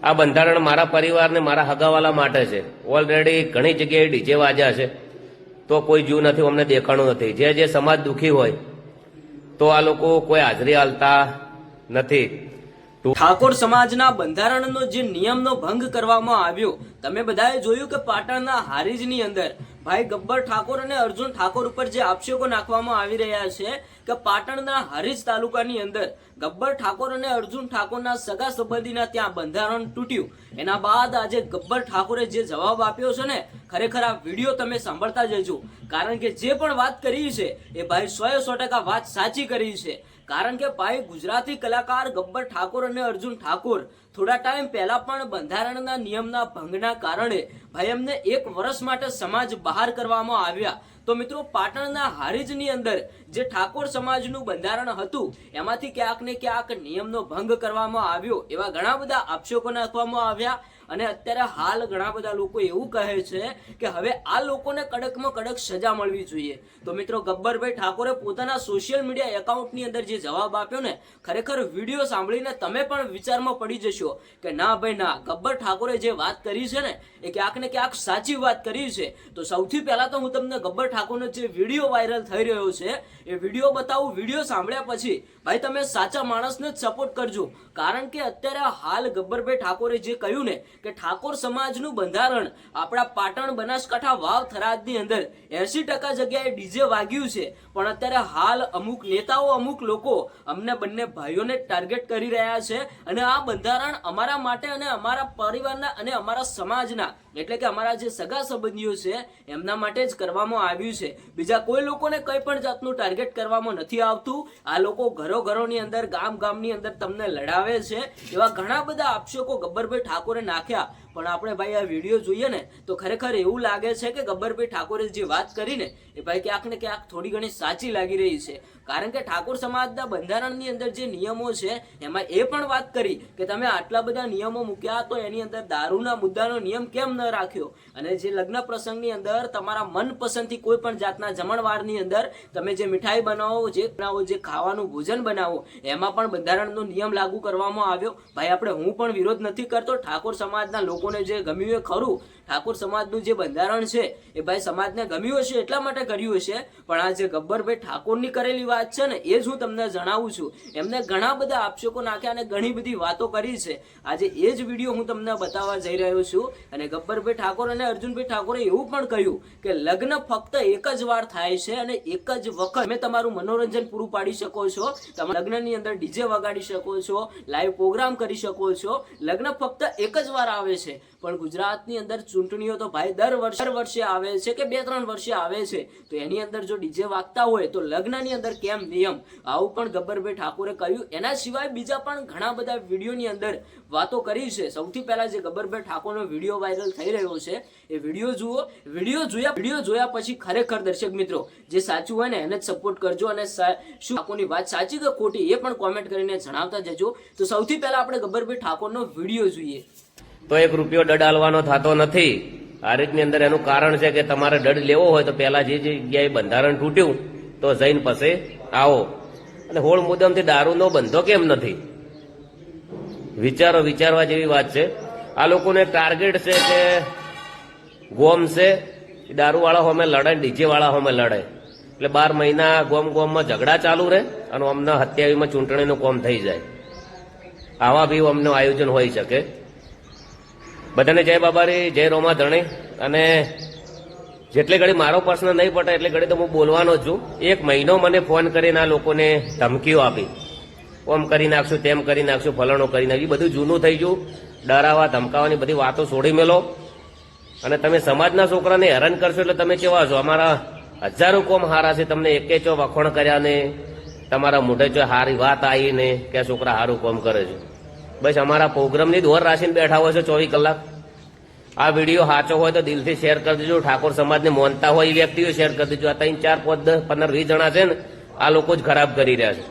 આ બંધારણ મારા પરિવારને મારા હગાવાલા માટે છે. ઓલરેડી ઘણી જગ્યાએ ડીજે વાજ્યા છે તો કોઈ જીવ નથી, અમને દેખાણું નથી. જે સમાજ દુઃખી હોય તો આ લોકો કોઈ હાજરી આલતા નથી. ઠાકોર સમાજના બંધારણનો જે નિયમનો ભંગ કરવામાં આવ્યો, તમે બધાએ જોયું કે પાટણના હારીજની અંદર ભાઈ ગબ્બર ઠાકોર અને અર્જુન ઠાકોર ઉપર જે આક્ષેપો નાખવામાં આવી રહ્યા છે કે પાટણના હારીજ તાલુકાની અંદર ગબ્બર ઠાકોર અને અર્જુન ઠાકોરના સગા સંબંધીના ત્યાં બંધારણ તૂટ્યું. એના બાદ આજે ગબ્બર ઠાકોરે જે જવાબ આપ્યો છે ને, ખરેખર આ વિડીયો તમે સાંભળતા જજો, કારણ કે જે પણ વાત કરી છે એ ભાઈ 100% વાત સાચી કરી છે. કારણ કે ભાઈ ગુજરાતી કલાકાર ગબ્બર ઠાકોર અને અર્જુન ઠાકોર થોડા ટાઈમ પહેલા પણ બંધારણના નિયમના ભંગના કારણે ભાઈ એમને 1 વર્ષ માટે સમાજ બહાર કરવામાં આવ્યા. તો મિત્રો, પાટણના હારીજની અંદર જે ઠાકોર સમાજનું બંધારણ હતું એમાંથી ક્યાંક ને ક્યાંક નિયમનો ભંગ કરવામાં આવ્યો, એવા ઘણા બધા આક્ષેપો નાખવામાં આવ્યા. અને અત્યારે હાલ ઘણા બધા લોકો એવું કહે છે કે હવે આ લોકોને કડકમાં કડક સજા મળવી જોઈએ. તો મિત્રો, ગબ્બરભાઈ ઠાકોરે પોતાના સોશિયલ મીડિયા એકાઉન્ટની અંદર જે જવાબ આપ્યો ને, ખરેખર વિડીયો સાંભળીને તમે પણ વિચારમાં પડી જશો કે ના ભાઈ ના, ગબ્બર ઠાકોરે જે વાત કરી છે ને એ ક્યાંક ને ક્યાંક સાચી વાત કરી છે. તો સૌથી પહેલા તો હું તમને ગબ્બર ઠાકોરનો જે વિડીયો વાયરલ થઈ રહ્યો છે એ વિડીયો બતાવું. વિડીયો સાંભળ્યા પછી ભાઈ તમે સાચા માણસને જ સપોર્ટ કરજો, કારણ કે અત્યારે હાલ ગબ્બરભાઈ ઠાકોરે જે કહ્યું ને કે ઠાકોર સમાજનું બંધારણ આપણા પાટણ, બનાસકાંઠા, વાવ, થરાદની અંદર 80% જગ્યાએ ડીજે વાગ્યું છે. પણ અત્યારે હાલ અમુક નેતાઓ, અમુક લોકો અમને બંને ભાઈઓને ટાર્ગેટ કરી રહ્યા છે અને આ બંધારણ અમારા માટે અને અમારા પરિવારના અને અમારા સમાજના, એટલે કે અમારા જે સગા સંબંધીઓ છે એમના માટે જ કરવામાં આવ્યું છે. બીજા કોઈ લોકોને કઈ પણ જાતનું ટાર્ગેટ કરવામાં નથી આવતું. આ લોકો ઘરોની અંદર, ગામની અંદર તમને લડાવે છે. એવા ઘણા બધા આક્ષેપો ગબ્બરભાઈ ઠાકોરે નાખ્યા. પણ આપણે ભાઈ આ વિડીયો જોઈએ ને તો ખરેખર એવું લાગે છે કે ગબ્બરભાઈ ઠાકોરે જે વાત કરી ને એ ભાઈ ક્યાંક ને ક્યાંક થોડી ઘણી સાચી લાગી રહી છે. કારણ કે ઠાકોર સમાજના બંધારણની અંદર જે નિયમો છે એમાં એ પણ વાત કરી કે તમે આટલા બધા નિયમો મૂક્યા તો એની અંદર દારૂના મુદ્દાનો નિયમ કેમ ન રાખ્યો, અને જે લગ્ન પ્રસંગની અંદર તમારા મનપસંદથી કોઈ પણ જાતના જમણવારની અંદર તમે જે મીઠાઈ બનાવો, જે ખાવાનું ભોજન બનાવો, એમાં પણ બંધારણનો નિયમ લાગુ કરવામાં આવ્યો. ભાઈ આપણે, હું પણ વિરોધ નથી કરતો, ઠાકોર સમાજના લોકોને જે ગમ્યું એ ખરું. ઠાકોર સમાજનું જે બંધારણ છે એ ભાઈ સમાજને ગમ્યું હશે એટલા માટે કર્યું હશે. પણ આ જે ગબ્બરભાઈ ઠાકોરની કરેલી વાત છે ને એ જ હું તમને જણાવું છું. એમને ઘણા બધા આક્ષેપો નાખ્યા અને ઘણી બધી વાતો કરી છે. આજે એ જ વિડીયો હું તમને બતાવવા જઈ રહ્યો છું. અને ગબ્બરભાઈ ઠાકોર અને અર્જુનભાઈ ઠાકોરે એવું પણ કહ્યું કે લગ્ન ફક્ત એક જ વાર થાય છે અને એક જ વખત તમે તમારું મનોરંજન પૂરું પાડી શકો છો. તમે લગ્નની અંદર ડીજે વગાડી શકો છો, લાઈવ પ્રોગ્રામ કરી શકો છો. લગ્ન ફક્ત એક જ વાર આવે છે. પણ ગુજરાતની અંદર ચૂંટણીઓ તો ભાઈ દર વર્ષે આવે છે કે 2-3 વર્ષે આવે છે. તો એની અંદર જો ડીજે વાગતા હોય તો લગ્નની અંદર કેમ નિયમ? આવું પણ ગબ્બરભાઈ ઠાકોરે કહ્યું. એના સિવાય બીજા પણ ઘણા બધા વિડીયોની અંદર વાતો કરી છે. સૌથી પહેલા જે ગબ્બરભાઈ ઠાકોરનો વિડીયો વાયરલ થઈ રહ્યો છે એ વિડીયો જુઓ. વિડીયો જોયા પછી ખરેખર દર્શક મિત્રો જે સાચું હોય ને એને જ સપોર્ટ કરજો. અને શું ઠાકોરની વાત સાચી કે ખોટી એ પણ કોમેન્ટ કરીને જણાવતા જજો. તો સૌથી પહેલા આપણે ગબ્બરભાઈ ઠાકોરનો વિડીયો જોઈએ. તો 1 રૂપિયો દંડ આલવાનો થતો નથી. આ રીતની અંદર એનું કારણ છે કે તમારે દંડ લેવો હોય તો પહેલા જે જગ્યાએ બંધારણ તૂટ્યું તો જઈને પછી આવો. અને હોળ મુદ્દમથી દારૂનો બંધો કેમ નથી? વિચારવા જેવી વાત છે. આ લોકોને ટાર્ગેટ છે કે ગોમ છે, દારૂ વાળા હોમે લડે, ડીજે વાળા હોમે લડે. એટલે 12 મહિના ગોમમાં ઝઘડા ચાલુ રહે અને અમને 27માં ચૂંટણીનું કોમ થઈ જાય. આવા બી અમને આયોજન હોઈ શકે. બધાને જય બાબારી, જય રોમા ધણી. અને જેટલી ઘડી મારો પ્રશ્ન નહીં પટે એટલે ઘડી તો હું બોલવાનો જ છું. 1 મહિનો મને ફોન કરીને આ લોકોને ધમકીઓ આપી, ઓમ કરી નાખશું, તેમ કરી નાખશું, ફલાણો કરી નાખ્યું. બધું જૂનું થઈ ગયું. ડરાવા ધમકાવાની બધી વાતો છોડી મેલો. અને તમે સમાજના છોકરાને હેરાન કરશો એટલે તમે કેવા છો? અમારા હજારો કોમ હારા છે, તમને એકે ચો વખોણ કર્યા ને તમારા મોઢે ચો હારી વાત આવી ને કે છોકરા સારું કોમ કરે છે. બસ અમારા પ્રોગ્રામની દોર રાખીને બેઠા હોય છે 24 કલાક. આ વિડીયો સાચો હોય તો દિલથી શેર કરી દેજો. ઠાકોર સમાજને માનતા હોય એ વ્યક્તિઓ શેર કરી દેજો. આ 3, 4, 5, 10, 15, 20 જણા છે ને આ લોકો જ ખરાબ કરી રહ્યા છે.